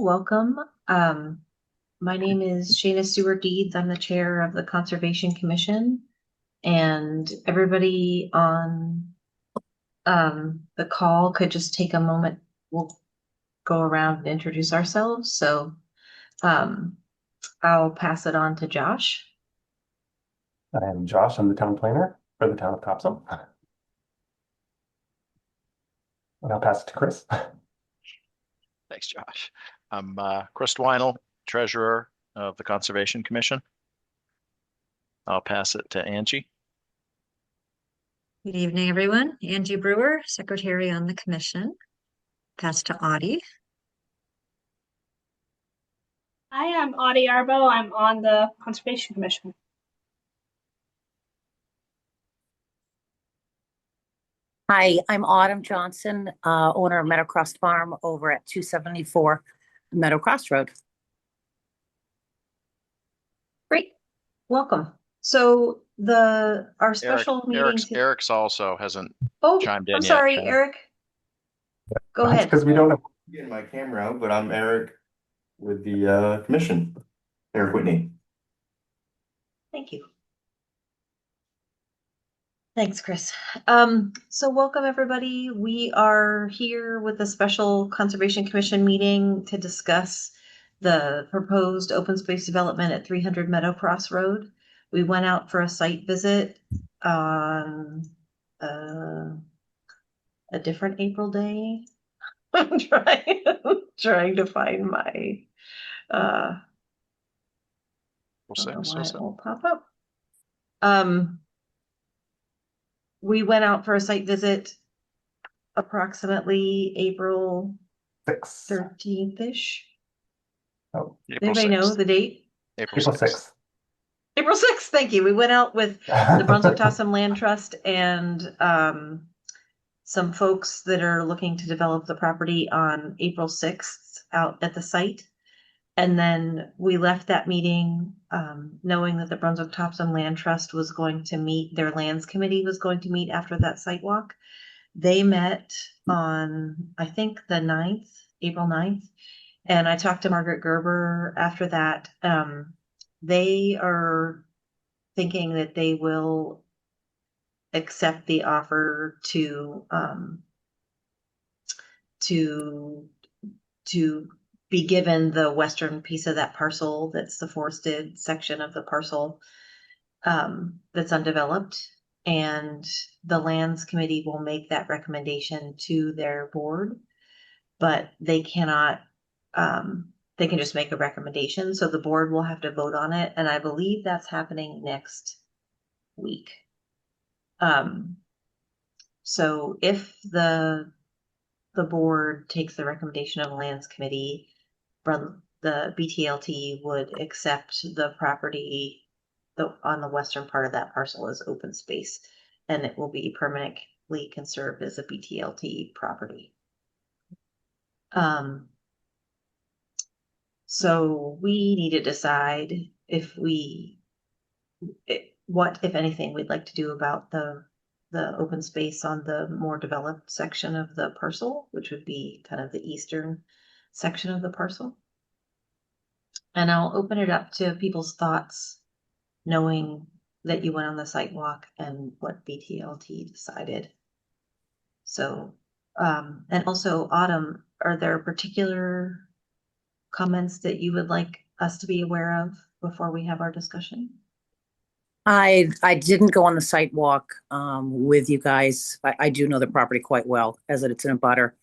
Welcome. My name is Shayna Stewart Deeds. I'm the chair of the Conservation Commission, and everybody on the call could just take a moment. We'll go around and introduce ourselves. So um, I'll pass it on to Josh. I'm Josh. I'm the town planner for the town of Topsham. And I'll pass it to Chris. Thanks, Josh. I'm Chris Tweinel, treasurer of the Conservation Commission. I'll pass it to Angie. Good evening, everyone. Angie Brewer, secretary on the commission. Pass to Audie. Hi, I'm Audie Arbo. I'm on the Conservation Commission. Hi, I'm Autumn Johnson, owner of Meadowcross Farm over at 274 Meadowcross Road. Great. Welcome. So our special meeting. Eric's also hasn't chimed in I'm yet. sorry, Eric. Go ahead. Because we don't have Getting my camera out, but I'm Eric with the commission. Eric Whitney. Thank you. Thanks, Chris. So welcome everybody. We are here with a special Conservation Commission meeting to discuss the proposed open space development at 300 Meadowcross Road. We went out for a site visit on a different April day. I'm trying to find my it won't pop up. We went out for a site visit approximately April 13th-ish. Oh, anybody know the date? April 6th. April 6th, thank you. We went out with the Brunswick-Tossum Land Trust and some folks that are looking to develop the property on April 6th out at the site. And then we left that meeting knowing that the Brunswick-Tossum Land Trust was going to meet, their lands committee was going to meet after that site walk. They met on, I think, the 9th, April 9th. And I talked to Margaret Gerber after that. They are thinking that they will accept the offer to be given the western piece of that parcel that's the forested section of the parcel that's undeveloped, and the lands committee will make that recommendation to their board, but they cannot they can just make a recommendation, so the board will have to vote on it, and I believe that's happening next week. So if the board takes the recommendation of the lands committee, the BTLT would accept the property on the western part of that parcel as open space, and it will be permanently conserved as a BTLT property. So we need to decide what, if anything, we'd like to do about the open space on the more developed section of the parcel, which would be kind of the eastern section of the parcel. And I'll open it up to people's thoughts, knowing that you went on the site walk and what BTLT decided. So, and also, Autumn, are there particular comments that you would like us to be aware of before we have our discussion? I didn't go on the site walk with you guys. I do know the property quite well, as it's in a butter.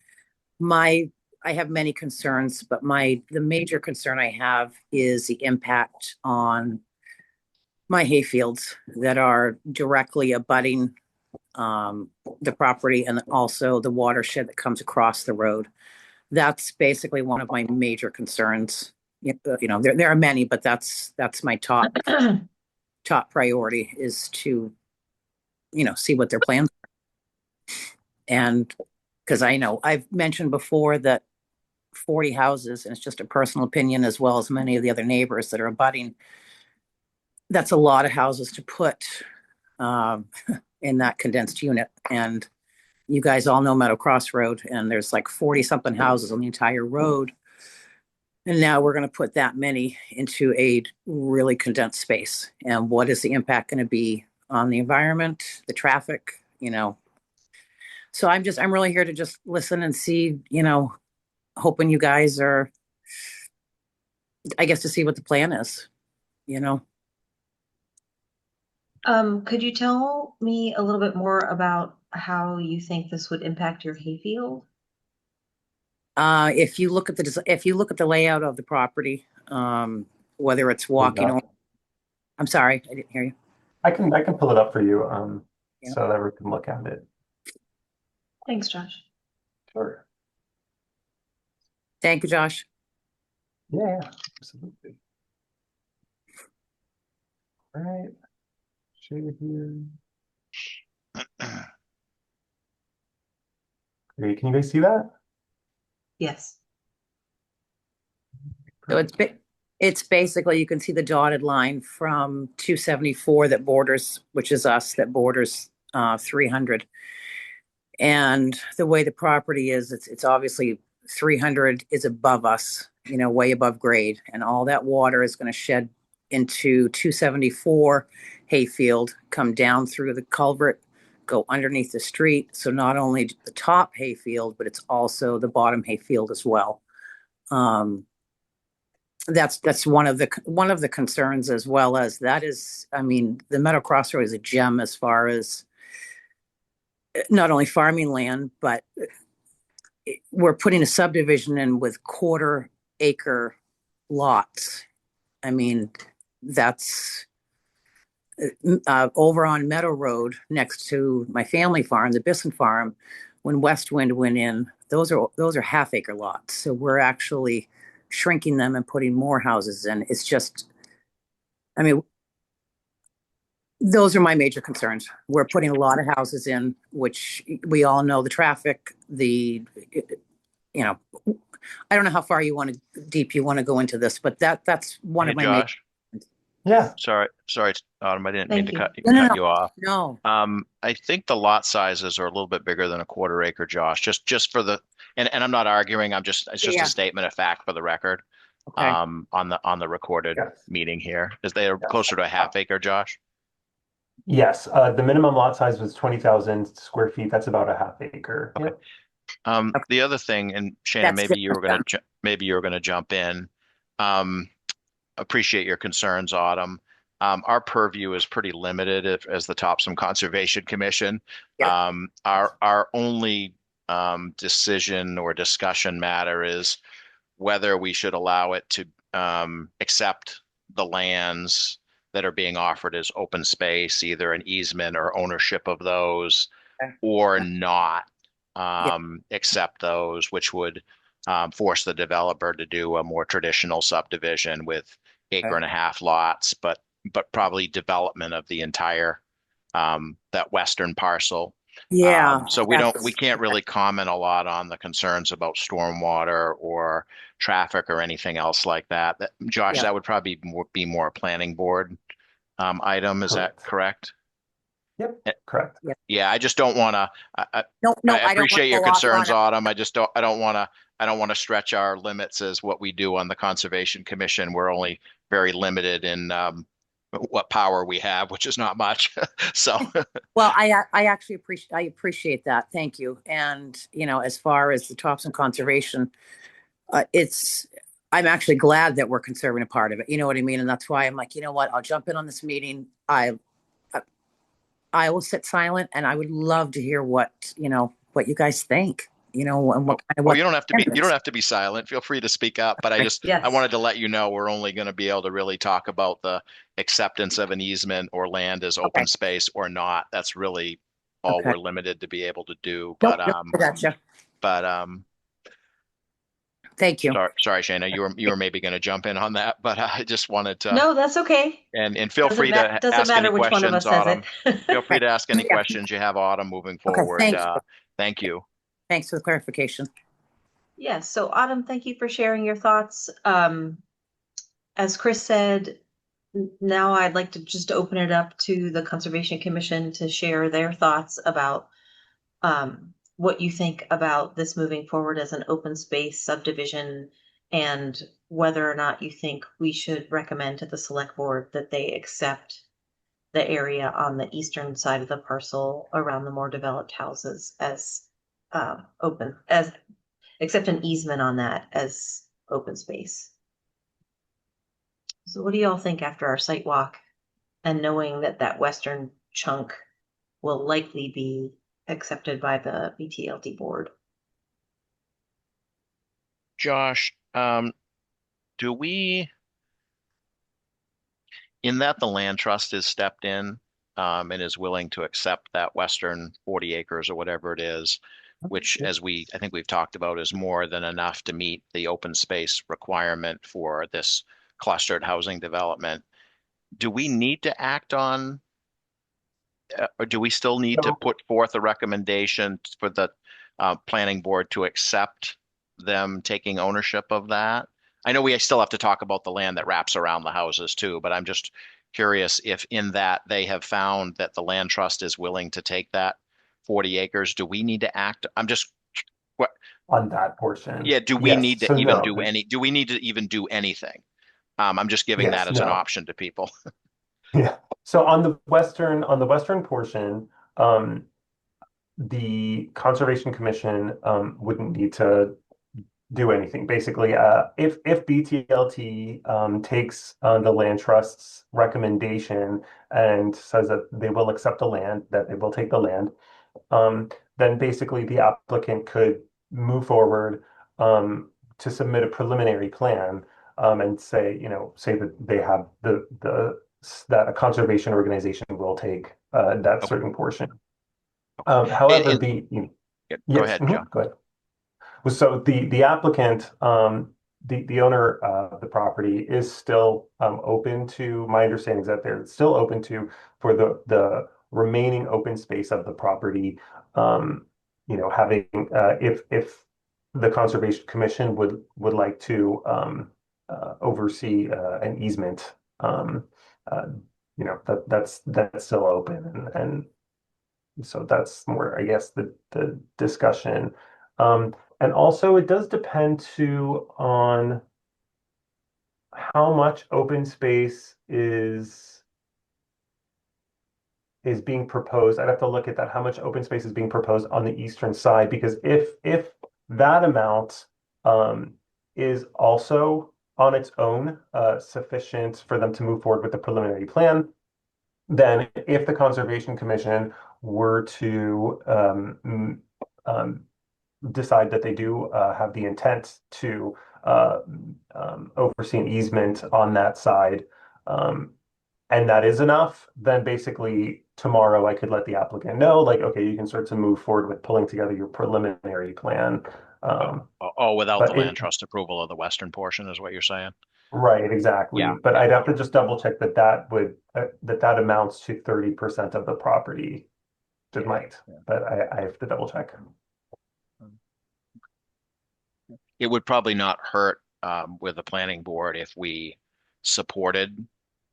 I have many concerns, but the major concern I have is the impact on my hayfields that are directly abutting the property, and also the watershed that comes across the road. That's basically one of my major concerns. There are many, but that's my top priority, is to see what their plans are. And because I know I've mentioned before that 40 houses, and it's just a personal opinion, as well as many of the other neighbors that are abutting, that's a lot of houses to put in that condensed unit. And you guys all know Meadowcross Road, and there's like 40 something houses on the entire road. And now we're going to put that many into a really condensed space. And what is the impact going to be on the environment, the traffic, So I'm really here to just listen and see, hoping you guys are, I guess, to see what the plan is, you know. Could you tell me a little bit more about how you think this would impact your hayfield? If you look at the layout of the property, whether it's walking or, I'm sorry, I didn't hear you. I can pull it up for you, Yeah. so that we can look at it. Thanks, Josh. Sure. Thank you, Josh. Yeah, absolutely. All right. Share here. Great. Can you guys see that? Yes. So it's basically, you can see the dotted line from 274 that borders, which is us, that borders 300. And the way the property is, it's obviously 300 is above us, way above grade. And all that water is going to shed into 274 hayfield, come down through the culvert, go underneath the street. So not only the top hayfield, but it's also the bottom hayfield as well. That's one of the concerns, as well as that is, the Meadow Crossroad is a gem as far as not only farming land, but we're putting a subdivision in with 1/4 acre lots. That's over on Meadow Road next to my family farm, the Bisson farm. When West Wind went in, those are 1/2 acre lots. So we're actually shrinking them and putting more houses in. It's just, those are my major concerns. We're putting a lot of houses in, which we all know the traffic, I don't know how far deep you want to go into this, but that's one Hey, of my Josh. Yeah. Sorry, Autumn. I didn't mean Thank to you. cut No. you off. No. I think the lot sizes are a little bit bigger than 1/4 acre, Josh. Just for the and I'm not arguing. It's just Yeah. a statement of fact for the record. Okay. On the recorded Yes. meeting here, is they are closer to 1/2 acre, Josh? Yes. The minimum lot size was 20,000 square feet. That's about 1/2 acre. Okay. Yep. The other thing, and Shana, That's maybe you were different gonna jump in. Appreciate your concerns, Autumn. Our purview is pretty limited as the Topsham Conservation Commission. Yeah. Our only decision or discussion matter is whether we should allow it to accept the lands that are being offered as open space, either an easement or ownership of those, Okay. or not Yeah. accept those, which would force the developer to do a more traditional subdivision with acre and a half lots, but probably development of the entire that western parcel. Yeah. So we can't really comment a lot on the concerns about stormwater or traffic or anything else like that. Josh, Yeah. that would probably be more a planning board item. Is that correct? Yep. Correct. Yeah, I just don't want to. No, I I don't appreciate want your to go off concerns, on it. Autumn. I don't want to. I don't want to stretch our limits as what we do on the Conservation Commission. We're only very limited in what power we have, which is not much. So, Well, I actually appreciate that. Thank you. And as far as the Topsham Conservation, I'm actually glad that we're conserving a part of it. You know what I mean? And that's why I'm like, you know what? I'll jump in on this meeting. I will sit silent, and I would love to hear what you guys think. And what kind of well, you don't have to be silent. Feel free to speak up. But Yes. I wanted to let you know we're only going to be able to really talk about the acceptance of an easement or land as open space or not. That's really all we're limited to be able to do. But I gotcha. Thank you. Sorry, Shana, you were maybe going to jump in on that, but I just wanted to. No, that's okay. And feel free to Doesn't ask matter any which one of questions, us says Autumn. it. Feel free to ask any Yeah. questions you have, Autumn, moving Okay, forward. thanks. Thank you. Thanks for the clarification. Yes. So Autumn, thank you for sharing your thoughts. As Chris said, now I'd like to just open it up to the Conservation Commission to share their thoughts about what you think about this moving forward as an open space subdivision and whether or not you think we should recommend to the select board that they accept the area on the eastern side of the parcel around the more developed houses as open, as accept an easement on that as open space. So what do you all think after our site walk and knowing that that western chunk will likely be accepted by the BTLT board? Josh, do we, in that the land trust is stepped in and is willing to accept that western 40 acres or whatever it is, which I think we've talked about is more than enough to meet the open space requirement for this clustered housing development. Do we need to act on, or do we still need to So, put forth a recommendation for the planning board to accept them taking ownership of that? I know we still have to talk about the land that wraps around the houses too, but I'm just curious if in that they have found that the land trust is willing to take that 40 acres. Do we need to act? What, on that portion, yeah, do we yes. need to So even no, do do we need to even do anything? I'm just giving that yes, as an no. option to people. Yeah. So on the western portion, um, the Conservation Commission wouldn't need to do anything. Basically, if BTLT takes the land trust's recommendation and says that they will accept the land, that they will take the land, um, then basically the applicant could move forward to submit a preliminary plan and say, say that they have that a conservation organization will take that Okay. certain portion. And, However, and yeah, go yes, ahead, John. go ahead. So the applicant, the owner of the property is still open to, my understanding is that they're still open to, for the remaining open space of the property, having, if the Conservation Commission would like to oversee an easement, that's still open, and so that's more, I guess, the discussion. And also it does depend too on how much open space is being proposed. I'd have to look at that, how much open space is being proposed on the eastern side, because if that amount is also on its own sufficient for them to move forward with the preliminary plan, then if the Conservation Commission were to decide that they do have the intent to oversee an easement on that side, and that is enough, then basically tomorrow I could let the applicant know, like, okay, you can start to move forward with pulling together your preliminary plan. Without the But land it, trust approval of the western portion is what you're saying? right, exactly. Yeah, But yeah. I'd have to just double check that amounts to 30% of the property. It Yeah, might, yeah. but I have to double check. It would probably not hurt with the planning board if we supported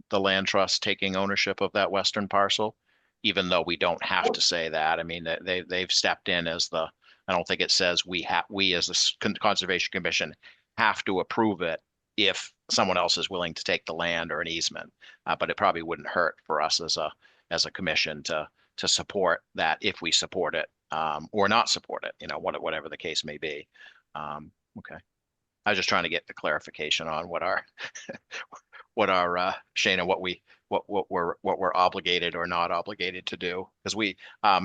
the land trust taking ownership of that western parcel, even though we don't have to say that. I mean, they've stepped in as I don't think it says we as the Conservation Commission have to approve it if someone else is willing to take the land or an easement. But it probably wouldn't hurt for us as a commission to support that if we support it or not support it, whatever the case may be. Okay. I was just trying to get the clarification on what our Shana, what we're obligated or not obligated to do. Because we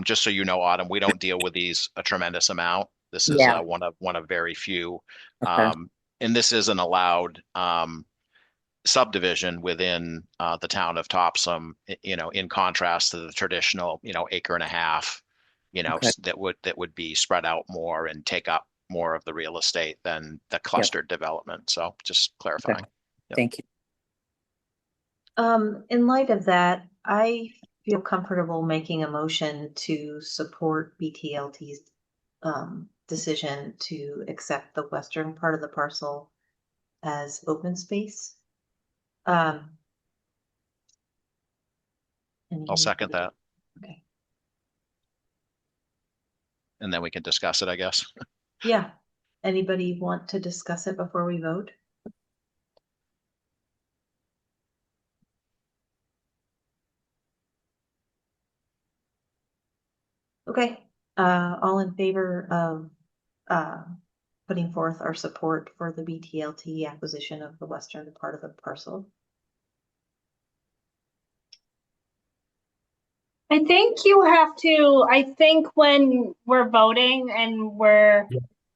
just so you know, Autumn, we don't deal with these a tremendous amount. This is Yeah. one of very few. Okay. And this is an allowed subdivision within the town of Topsham, in contrast to the traditional, acre and a half, Okay. that would be spread out more and take up more of the real estate than the Yep. clustered development. So just clarifying. Yep. Thank you. In light of that, I feel comfortable making a motion to support BTLT's decision to accept the western part of the parcel as open space. I'll second that, Okay. and then we can discuss it, I guess. Yeah. Anybody want to discuss it before we vote? Okay, all in favor of putting forth our support for the BTLT acquisition of the western part of the parcel? I think you have to, I think when we're voting and Yeah,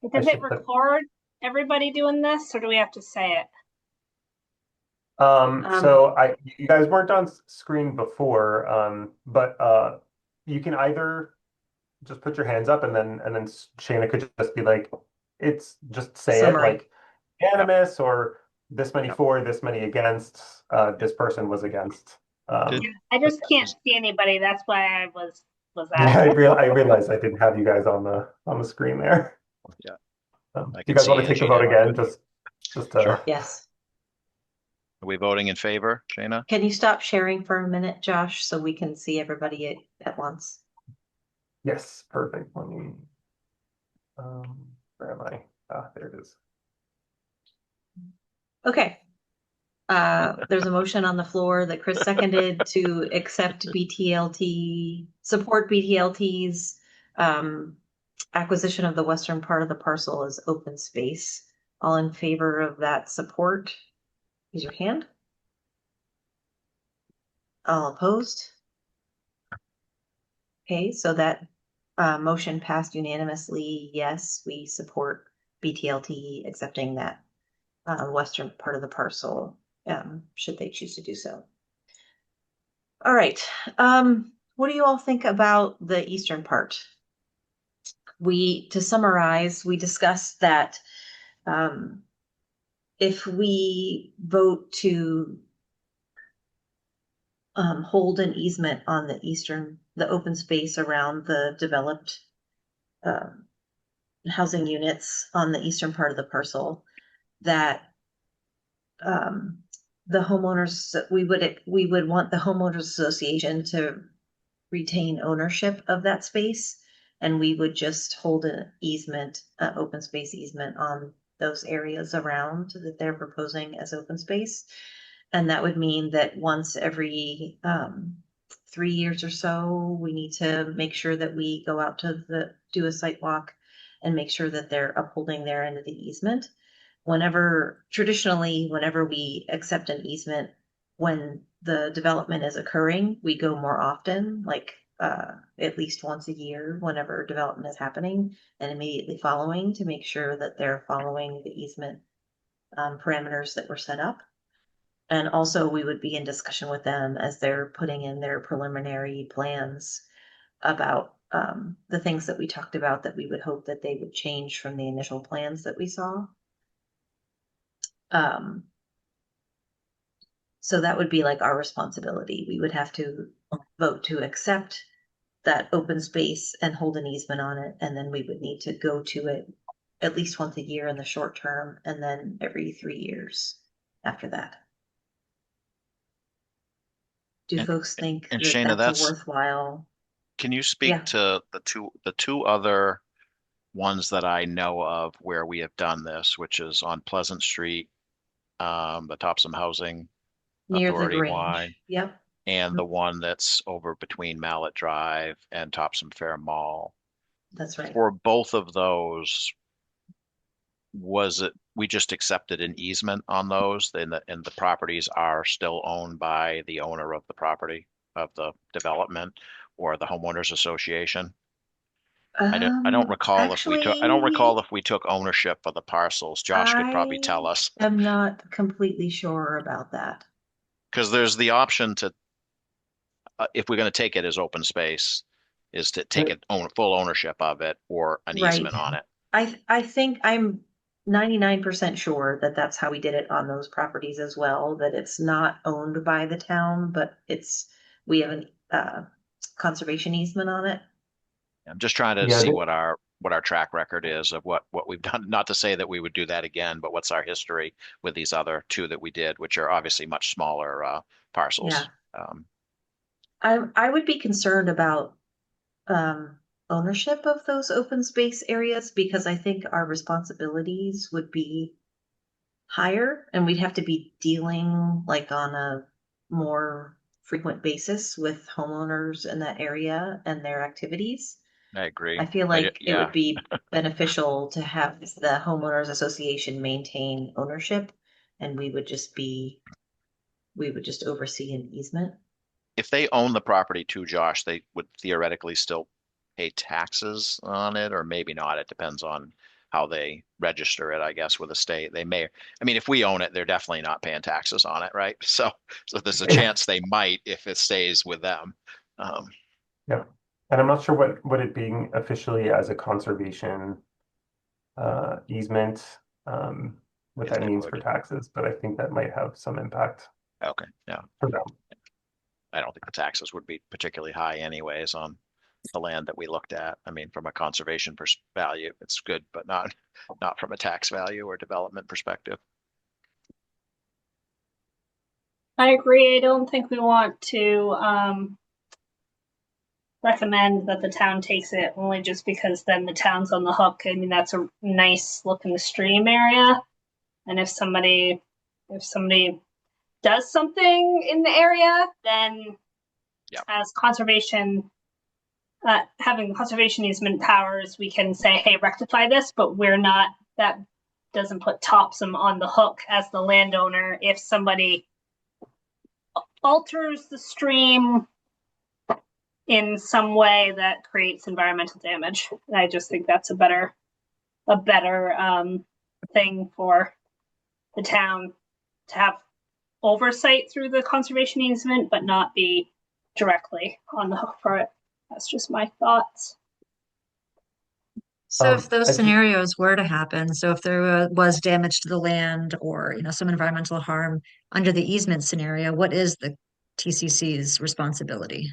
does I it should put- record everybody doing this, or do we have to say it? So you guys weren't on screen before, but you can either just put your hands up and then Shayna could just be like, it's just say it Summary. like unanimous or this many Yep. for, this many against, this person was against. Did- I just can't see anybody. That's why I was Yeah, asking. I realized I didn't have you guys on the screen there. Yeah. Do I you can guys want to see take the Angie vote now. again? Just Sure. Yes. Are we voting in favor, Shayna? Can you stop sharing for a minute, Josh, so we can see everybody at once? Yes, perfect. Let me where am I? Ah, there it is. Okay. There's a motion on the floor that Chris seconded to accept BTLT, support BTLT's acquisition of the western part of the parcel as open space. All in favor of that support, use your hand. All opposed? Okay, so that motion passed unanimously. Yes, we support BTLT accepting that western part of the parcel, should they choose to do so. All right. What do you all think about the eastern part? To summarize, we discussed that if we vote to hold an easement on the open space around the developed housing units on the eastern part of the parcel, that the homeowners, we would want the homeowners association to retain ownership of that space, and we would just hold an easement, open space easement on those areas around that they're proposing as open space. And that would mean that once every 3 years or so, we need to make sure that we go out to do a site walk and make sure that they're upholding their end of the easement. Traditionally, whenever we accept an easement, when the development is occurring, we go more often, like at least once a year, whenever development is happening, and immediately following, to make sure that they're following the easement parameters that were set up. And also, we would be in discussion with them as they're putting in their preliminary plans about the things that we talked about that we would hope that they would change from the initial plans that we saw. So that would be like our responsibility. We would have to vote to accept that open space and hold an easement on it, and then we would need to go to it at least once a year in the short term, and then every 3 years after that. Do folks think And that Shayna, that's a worthwhile? can you speak Yeah. to the two other ones that I know of where we have done this, which is on Pleasant Street, the Topsham Housing Near the Authority Grange. Y, Yep. and the one that's over between Mallet Drive and Topsham Fair Mall. That's right. For both of those, we just accepted an easement on those, and the properties are still owned by the owner of the property, of the development, or the homeowners association? I don't recall if we took, I don't recall if we took ownership of the parcels. Josh could probably tell us. I'm not completely sure about that. Because there's the option to, if we're going to take it as open space, is to take full ownership of it or an Right. easement on it. I think I'm 99% sure that that's how we did it on those properties as well, that it's not owned by the town, but we have a conservation easement on it. I'm just trying to see what our track record is of what we've done. Not to say that we would do that again, but what's our history with these other two that we did, which are obviously much smaller parcels. Yeah. I would be concerned about ownership of those open space areas, because I think our responsibilities would be higher and we'd have to be dealing like on a more frequent basis with homeowners in that area and their activities. I agree. I feel like it Yeah, would be beneficial to have the homeowners association maintain ownership and we would just oversee an easement. if they own the property too, Josh, they would theoretically still pay taxes on it, or maybe not. It depends on how they register it, I guess, with the state. They may, I mean, if we own it, they're definitely not paying taxes on it, right? So there's a chance they might if it stays with them. Um, Yeah. And I'm not sure what it being officially as a conservation easement, what If that they means would. for taxes, but I think that might have some impact okay, yeah. for them. I don't think the taxes would be particularly high anyways on the land that we looked at. I mean, from a conservation value, it's good, but not from a tax value or development perspective. I agree. I don't think we want to recommend that the town takes it only just because then the town's on the hook. I mean, that's a nice look in the stream area. And if somebody does something in the area, then Yeah. as conservation, having conservation easement powers, we can say, hey, rectify this, but we're not, that doesn't put Topsham on the hook as the landowner if somebody alters the stream in some way that creates environmental damage. And I just think that's a better thing for the town to have oversight through the conservation easement, but not be directly on the hook for it. That's just my thoughts. So if those I think- scenarios were to happen, so if there was damage to the land or, some environmental harm under the easement scenario, what is the TCC's responsibility?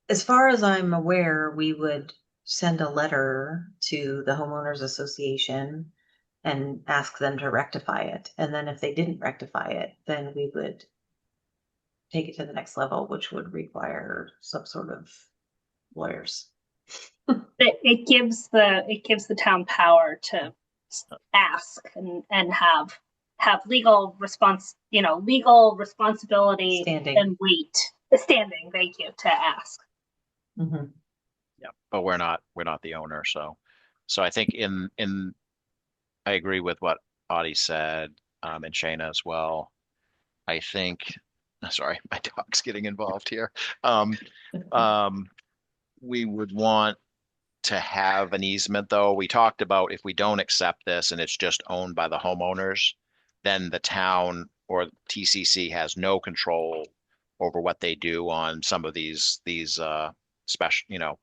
As far as I'm aware, we would send a letter to the homeowners association and ask them to rectify it. And then if they didn't rectify it, then we would take it to the next level, which would require some sort of lawyers. It gives the town power to ask and have legal responsibility Standing. and weight. Standing, thank you, to ask. Mm-hmm. Yeah, but we're not the owner, so I think I agree with what Audie said, and Shayna as well. I think, sorry, my dog's getting involved here. We would want to have an easement, though. We talked about if we don't accept this and it's just owned by the homeowners, then the town or TCC has no control over what they do on some of these special,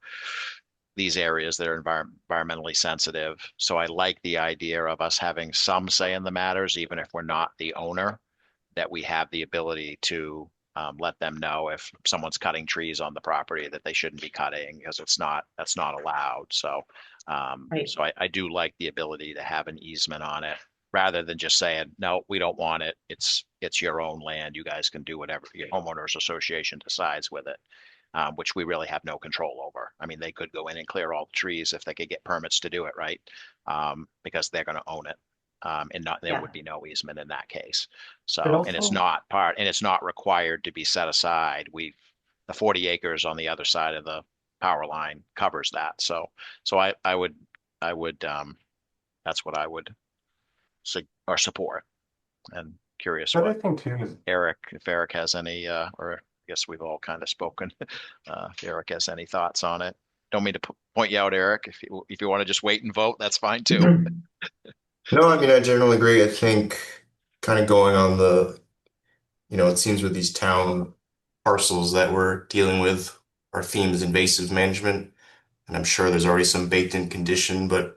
these areas that are environmentally sensitive. So I like the idea of us having some say in the matters, even if we're not the owner, that we have the ability to let them know if someone's cutting trees on the property that they shouldn't be cutting because that's not allowed. So, Right. so I do like the ability to have an easement on it rather than just saying, no, we don't want it. It's your own land. You guys can do whatever your homeowners association decides with it. Which we really have no control over. I mean, they could go in and clear all the trees if they could get permits to do it, right? Because they're going to own it. There would be no easement in that case. So, and it's not required to be set aside. The 40 acres on the other side of the power line covers that. So I would, that's what I would support. And curious The other what thing too is if Eric has any, or I guess we've all kind of spoken. If Eric has any thoughts on it, don't mean to point you out, Eric. If you want to just wait and vote, that's fine too. No, I mean, I generally agree. I think kind of going on it seems with these town parcels that we're dealing with, our theme is invasive management. And I'm sure there's already some baked in condition, but,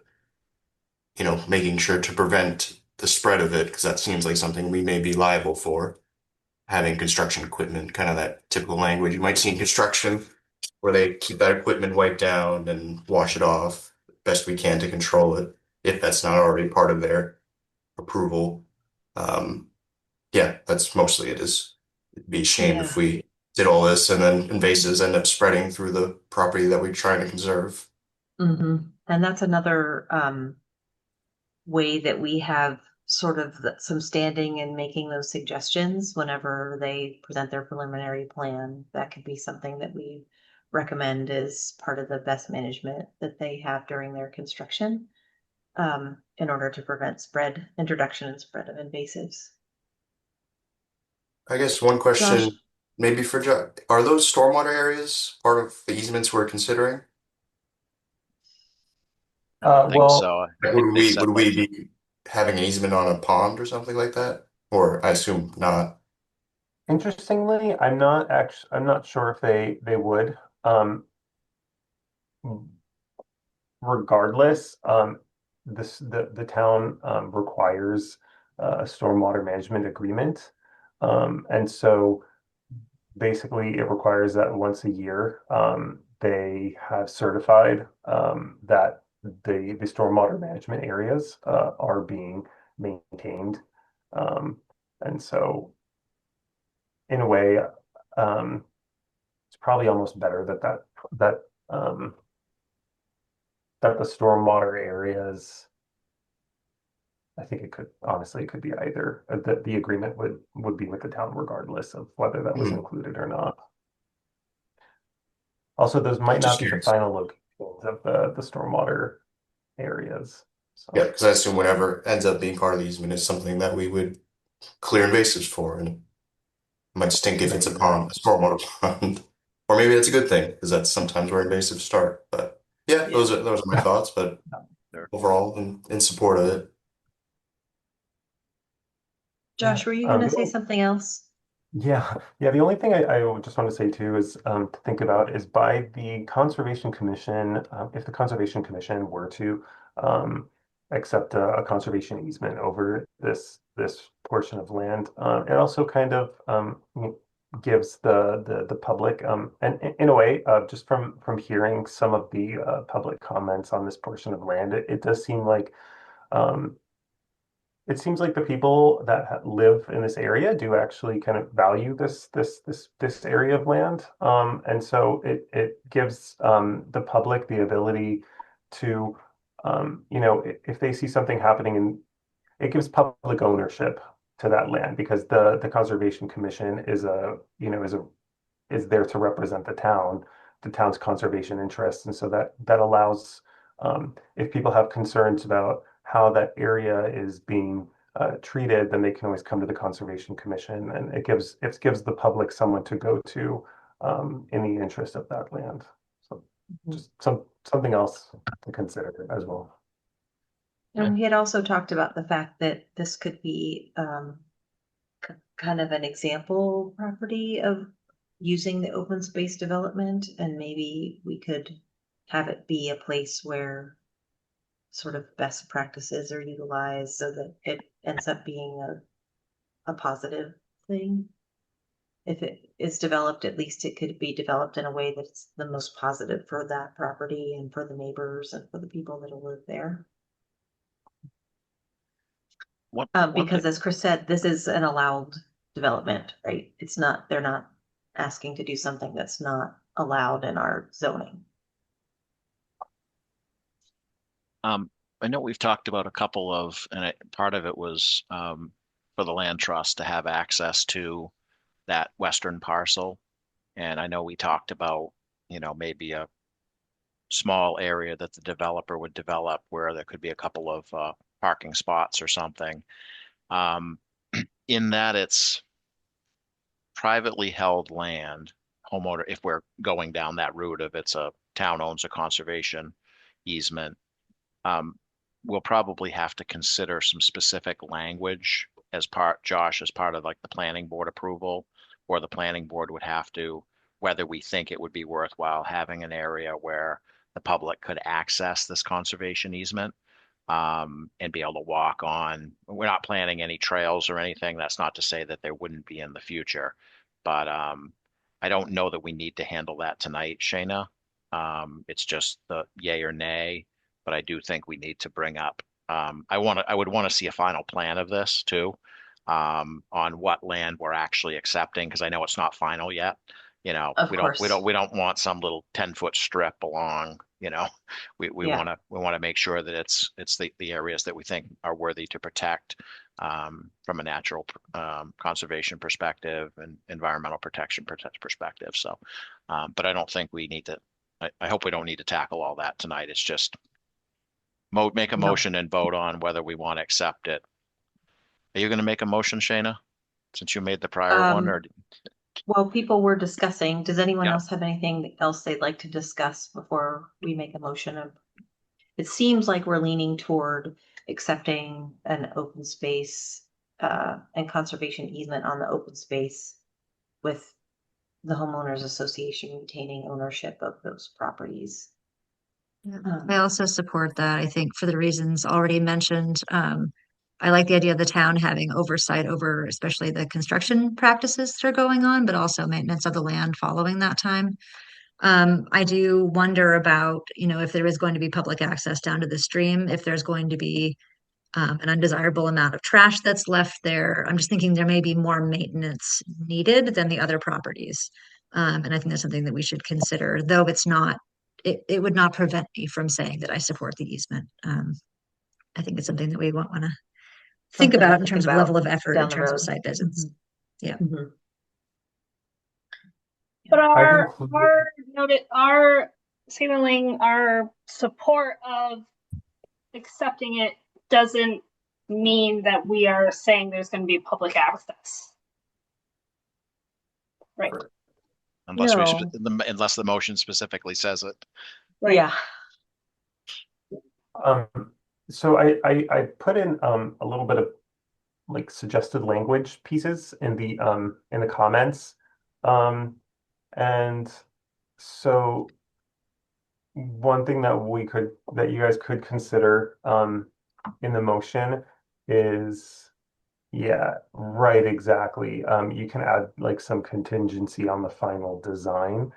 making sure to prevent the spread of it, because that seems like something we may be liable for. Having construction equipment, kind of that typical language you might see in construction, where they keep that equipment wiped down and wash it off best we can to control it, if that's not already part of their approval. Yeah, that's mostly it. It'd be a shame if we did all this, and then invasives end up spreading through the property that we're trying to conserve. And that's another way that we have sort of some standing in making those suggestions whenever they present their preliminary plan. That could be something that we recommend as part of the best management that they have during their construction, in order to prevent introduction and spread of invasives. I guess one Josh? question, maybe for Josh, are those stormwater areas part of the easements we're considering? I don't think Well, so. I Like, think they would said we be having an easement on a pond or something like that? Or I assume not. interestingly, I'm not sure if they would. Regardless, the town requires a stormwater management agreement. And so basically it requires that once a year they have certified that the stormwater management areas are being maintained. Um, and so in a way, it's probably almost better that um, that the stormwater areas, I think it could honestly, it could be either. That the agreement would be with the town regardless of whether that was Mhm. included or not. Also, those might Just not be the curious. final locations of the stormwater areas. Yeah, So because I assume whatever ends up being part of the easement is something that we would clear invasives for, and it might stink if it's a maybe. pond, a stormwater pond. Or maybe that's a good thing, because that's sometimes where invasives start. But yeah, Yeah. those are my thoughts, but there. overall in support of it. Yeah. Josh, were you going to say something else? Yeah. The only thing I would just want to say too is to think about is by the Conservation Commission, if the Conservation Commission were to accept a conservation easement over this portion of land, it also kind of gives the public, and in a way, just from hearing some of the public comments on this portion of land, it does seem like um, it seems like the people that live in this area do actually kind of value this area of land, and so it gives the public the ability to, if they see something happening, and it gives public ownership to that land because the Conservation Commission is there to represent the town's conservation interests, and so that allows, if people have concerns about how that area is being treated, then they can always come to the Conservation Commission, and it gives the public someone to go to in the interest of that land. So just something else to consider as well. And we had also talked about the fact that this could be kind of an example property of using the open space development, and maybe we could have it be a place where sort of best practices are utilized so that it ends up being a positive thing. If it is developed, at least it could be developed in a way that's the most positive for that property and for the neighbors and for the people that will live there. One Because thing, as Chris said, this is an allowed development, right? They're not asking to do something that's not allowed in our zoning. I know we've talked about a couple of, and part of it was for the land trust to have access to that western parcel. And I know we talked about, maybe a small area that the developer would develop where there could be a couple of parking spots or something. Um, in that it's privately held land, homeowner, if we're going down that route of it's a town owns a conservation easement, um, we'll probably have to consider some specific language Josh, as part of like the planning board approval, or the planning board would have to, whether we think it would be worthwhile having an area where the public could access this conservation easement, and be able to walk on. We're not planning any trails or anything. That's not to say that there wouldn't be in the future, but I don't know that we need to handle that tonight, Shayna. It's just the yay or nay, but I do think we need to bring up. I would want to see a final plan of this too, on what land we're actually accepting, because I know it's not final yet. You know, Of we course. don't want some little 10-foot strip along, you know. We Yeah. want to make sure that it's the areas that we think are worthy to protect from a natural conservation perspective and environmental protection perspective. So, but I don't think we need to. I hope we don't need to tackle all that tonight. It's just make a No. motion and vote on whether we want to accept it. Are you going to make a motion, Shayna, since you made the prior one, or? Well, people were discussing. Does anyone Yeah. else have anything else they'd like to discuss before we make a motion? It seems like we're leaning toward accepting an open space and conservation easement on the open space with the homeowners association retaining ownership of those properties. I also support that. I think for the reasons already mentioned, I like the idea of the town having oversight over especially the construction practices that are going on, but also maintenance of the land following that time. I do wonder about, if there is going to be public access down to the stream, if there's going to be an undesirable amount of trash that's left there. I'm just thinking there may be more maintenance needed than the other properties. And I think that's something that we should consider, though it would not prevent me from saying that I support the easement. I think it's something that we want to think Something to about in think terms of about level of effort, in down the terms of road. site visits. Yeah. Mhm. But I've our signaling our support of accepting it doesn't mean that we are saying there's going to be public access. Right. Unless No. unless the motion specifically says it. Right. Yeah. So I put in a little bit of like suggested language pieces in the comments. And so one thing that you guys could consider in the motion is, yeah, right, exactly. You can add like some contingency on the final design.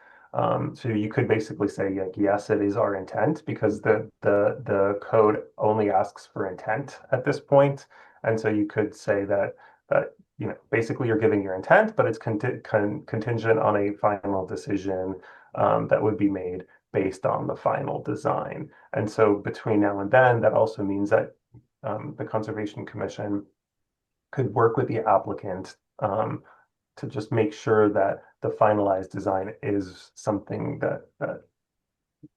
So you could basically say, like, yes, it is our intent, because the code only asks for intent at this point. And so you could say that basically you're giving your intent, but it's contingent on a final decision that would be made based on the final design. And so between now and then, that also means that the Conservation Commission could work with the applicant to just make sure that the finalized design is something that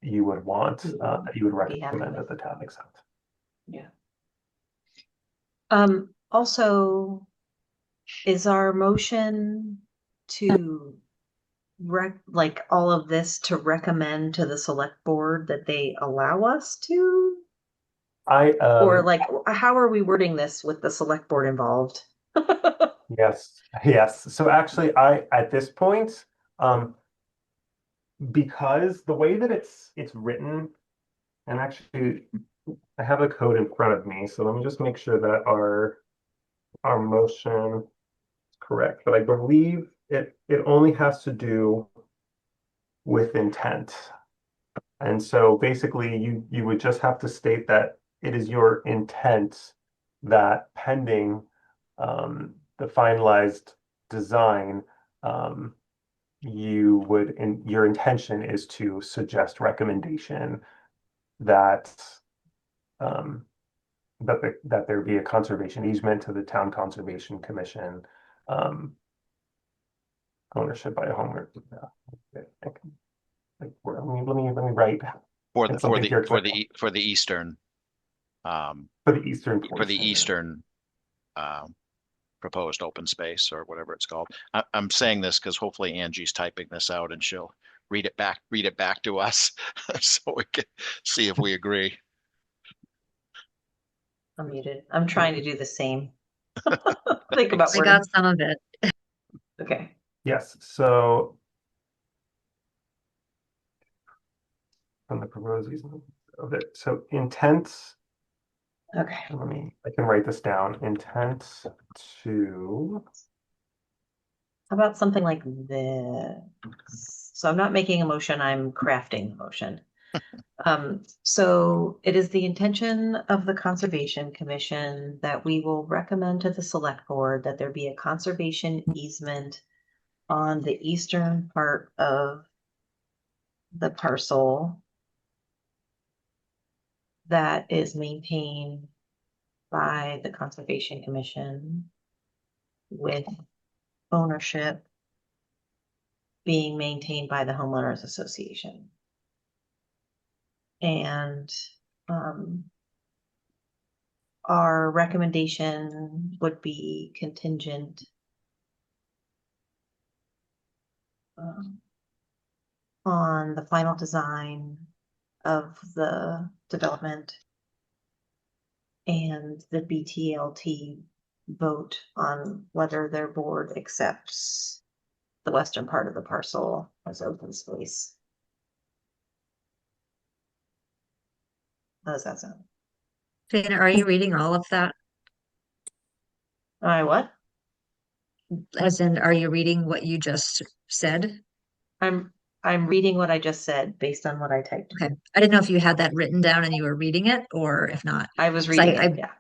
you would want, that you would recommend that the town accept. Yeah. Also, is our motion to like all of this to recommend to the select board that they allow us to? Or like, how are we wording this with the select board involved? Yes. So actually, at this point, because the way that it's written, and actually I have a code in front of me, so let me just make sure that our motion is correct. But I believe it only has to do with intent. And so basically you would just have to state that it is your intent that pending the finalized design, your intention is to suggest recommendation that that there be a conservation easement to the Town Conservation Commission, ownership by a homeowner. Let me write For the something here, for the eastern for the eastern for the portion. eastern proposed open space, or whatever it's called. I'm saying this because hopefully Angie's typing this out and she'll read it back to us so we can see if we agree. I'm muted. I'm trying to do the same. Think about I got some of it. Okay. Yes, so from the proposed easement of it. So intent. Okay. I can write this down. Intent to. How about something like this? So I'm not making a motion, I'm crafting the motion. So it is the intention of the Conservation Commission that we will recommend to the select board that there be a conservation easement on the eastern part of the parcel that is maintained by the Conservation Commission with ownership being maintained by the homeowners association. And our recommendation would be contingent on the final design of the development and the BTLT vote on whether their board accepts the western part of the parcel as open space. How does that sound? Dana, are you reading all of that? All right, what? As in, are you reading what you just said? I'm reading what I just said based on what I typed. Okay. I didn't know if you had that written down and you were reading it, or if not. I was 'Cause reading it, yeah.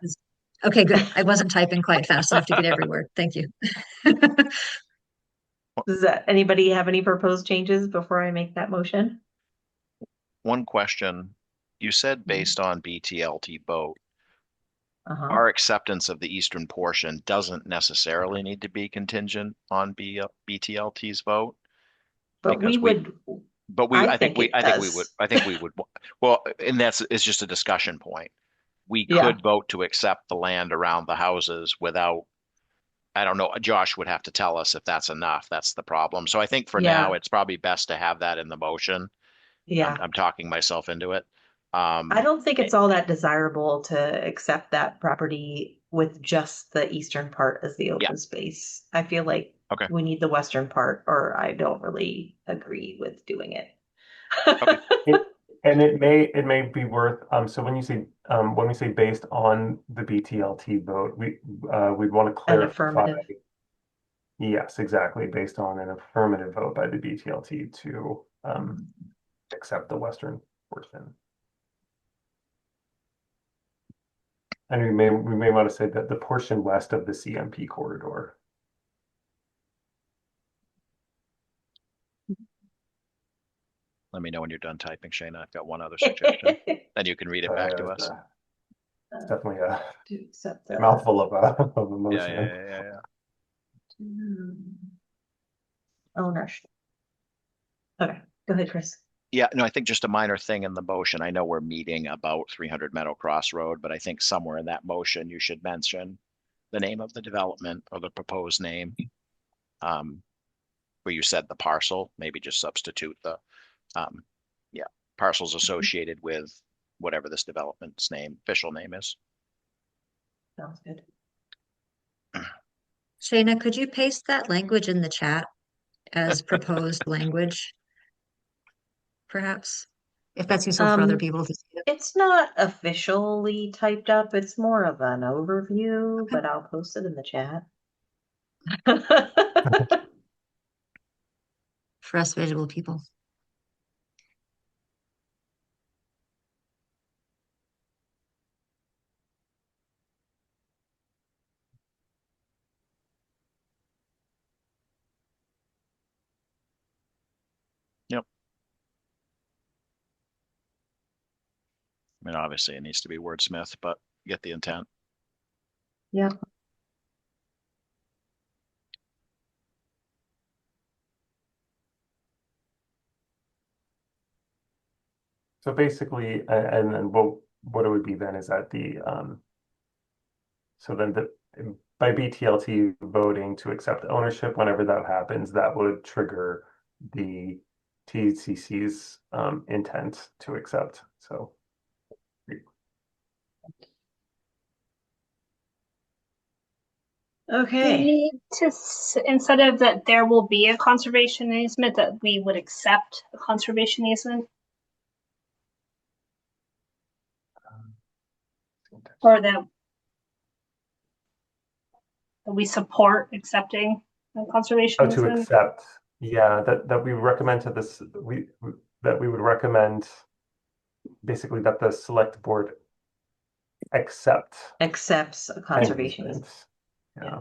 Okay, good. I wasn't typing quite fast enough to get every word. Thank you. Does anybody have any proposed changes before I make that motion? One question. You said based on BTLT vote, Uh-huh. our acceptance of the eastern portion doesn't necessarily need to be contingent on BTLT's vote. But because I think we would, well, and it's just a discussion point. We Yeah. could vote to accept the land around the houses without, I don't know, Josh would have to tell us if that's enough. That's the problem. So I think for Yeah. now, it's probably best to have that in the motion. Yeah. I'm talking myself into it. I don't think it's all that desirable to accept that property with just the eastern part as the open space. I feel like Okay. we need the western part, or I don't really agree with doing it. Okay. And it may be worth, so when we say based on the BTLT vote, we'd want to An clarify. affirmative. Yes, exactly, based on an affirmative vote by the BTLT to accept the western portion. And we may want to say that the portion west of the CMP corridor. Let me know when you're done typing, Shayna. I've got one other suggestion. Then you can read it back to us. It's definitely a To accept the mouthful of a motion. Yeah. ownership. Okay, go ahead, Chris. Yeah, no, I think just a minor thing in the motion. I know we're meeting about 300 Meadow Cross Road, but I think somewhere in that motion you should mention the name of the development or the proposed name. Where you said the parcel, maybe just substitute the parcels associated with whatever this development's official name is. Sounds good. Shayna, could you paste that language in the chat as proposed language? Perhaps, if that's useful for other people to see it. It's not officially typed up. It's more of an overview, Okay. but I'll post it in the chat. For us visual people. Yep. I mean, obviously it needs to be wordsmith, but get the intent. Yeah. So basically, and then what it would be then is that so then by BTLT voting to accept ownership, whenever that happens, that would trigger the TCC's intent to accept. So. Do Okay. we need to, instead of that there will be a conservation easement, that we would accept a conservation easement? Or that we support accepting a conservation To easement? accept, yeah, that we recommend to this, that we would recommend basically that the select board accepts A conservation easement. Yeah.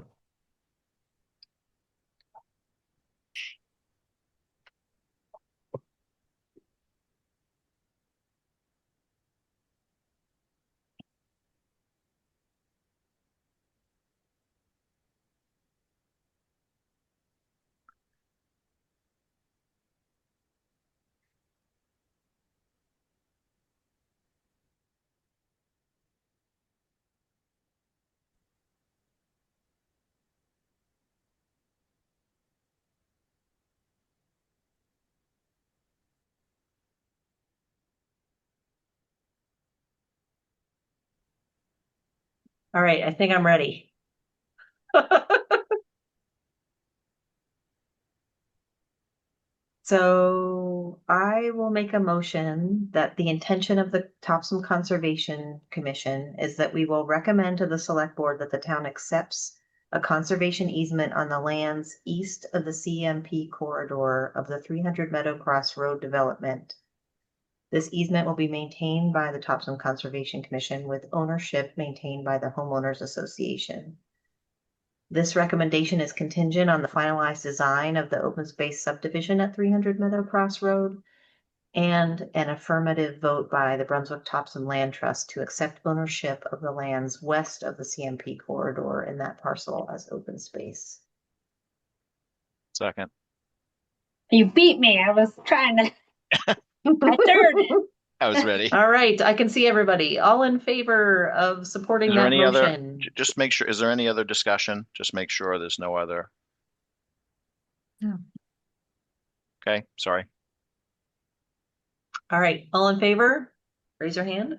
All right, I think I'm ready. So I will make a motion that the intention of the Topsom Conservation Commission is that we will recommend to the select board that the town accepts a conservation easement on the lands east of the CMP corridor of the 300 Meadow Cross Road development. This easement will be maintained by the Topsom Conservation Commission with ownership maintained by the Homeowners Association. This recommendation is contingent on the finalized design of the open space subdivision at 300 Meadow Cross Road and an affirmative vote by the Brunswick Topsom Land Trust to accept ownership of the lands west of the CMP corridor in that parcel as open space. Second. You beat me. I was trying to. I turned it. I was ready. All right, I can see everybody. All in favor of supporting Is there that any other, motion? just make sure, is there any other discussion? Just make sure there's no other. No. Okay, sorry. All right, all in favor? Raise your hand.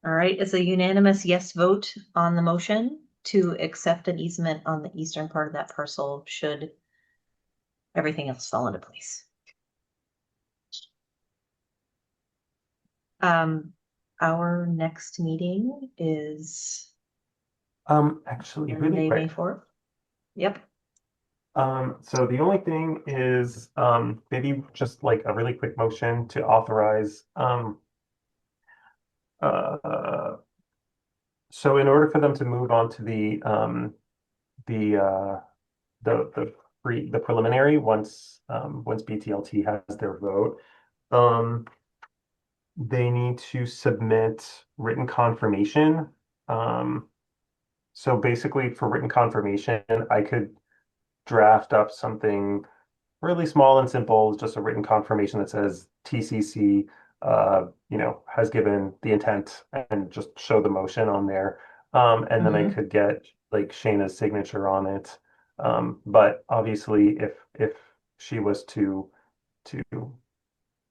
All right, it's a unanimous yes vote on the motion to accept an easement on the eastern part of that parcel should everything else fall into place. Our next meeting is Actually, really Monday, May quick. 4th. Yep. So the only thing is, maybe just like a really quick motion to authorize, so in order for them to move on to the preliminary, once BTLT has their vote, they need to submit written confirmation. So basically for written confirmation, I could draft up something really small and simple, just a written confirmation that says TCC, has given the intent and just show the motion on there. And then I could get like Shayna's signature on it. But obviously if she was to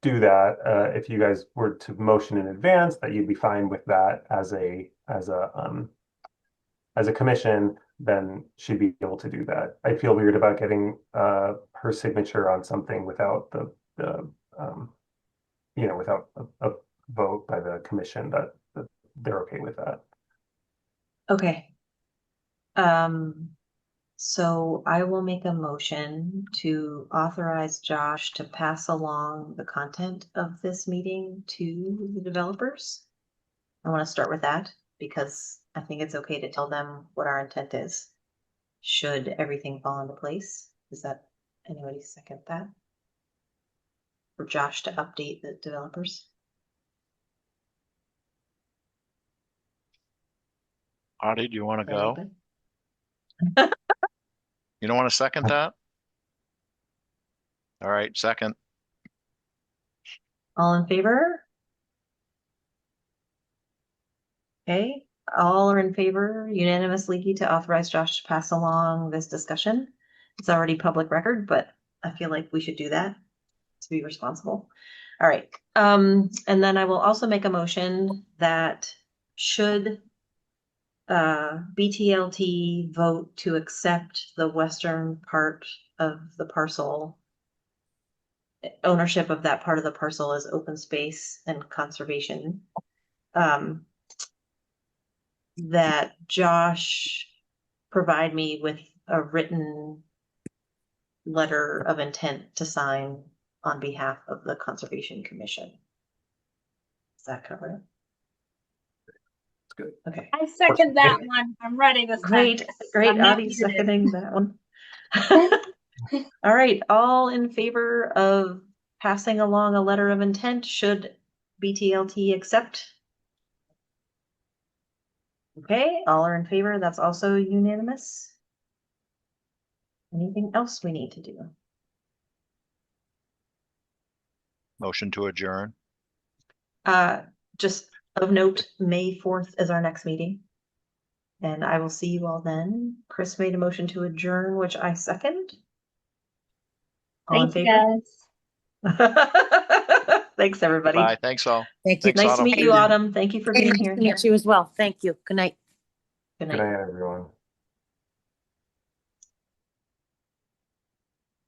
do that, if you guys were to motion in advance, that you'd be fine with that as a commission, then she'd be able to do that. I feel weird about getting her signature on something without without a vote by the commission that they're okay with that. Okay. So I will make a motion to authorize Josh to pass along the content of this meeting to the developers. I want to start with that because I think it's okay to tell them what our intent is. Should everything fall into place? Does that anybody second that? For Josh to update the developers? Audie, do you want to go? Open? You don't want to second that? All right, second. All in favor? Okay, all are in favor unanimously to authorize Josh to pass along this discussion. It's already public record, but I feel like we should do that to be responsible. All right, and then I will also make a motion that should BTLT vote to accept the western part of the parcel, ownership of that part of the parcel as open space and conservation, that Josh provide me with a written letter of intent to sign on behalf of the Conservation Commission. Does that cover it? It's good. Okay. I second that one. I'm ready this time. Great. I'm not Audie muted. seconding that one. All right. All in favor of passing along a letter of intent should BTLT accept? Okay, all are in favor. That's also unanimous. Anything else we need to do? Motion to adjourn. Just of note, May 4th is our next meeting. And I will see you all then. Chris made a motion to adjourn, which I second. All in Thank you, favor? guys. Thanks, everybody. Bye. Thanks all. Thank you. Thanks, Nice to Autumn. meet you, Autumn. Thank you for being Nice here. to meet you as well. Thank you. Good night. Good Good night. night, everyone.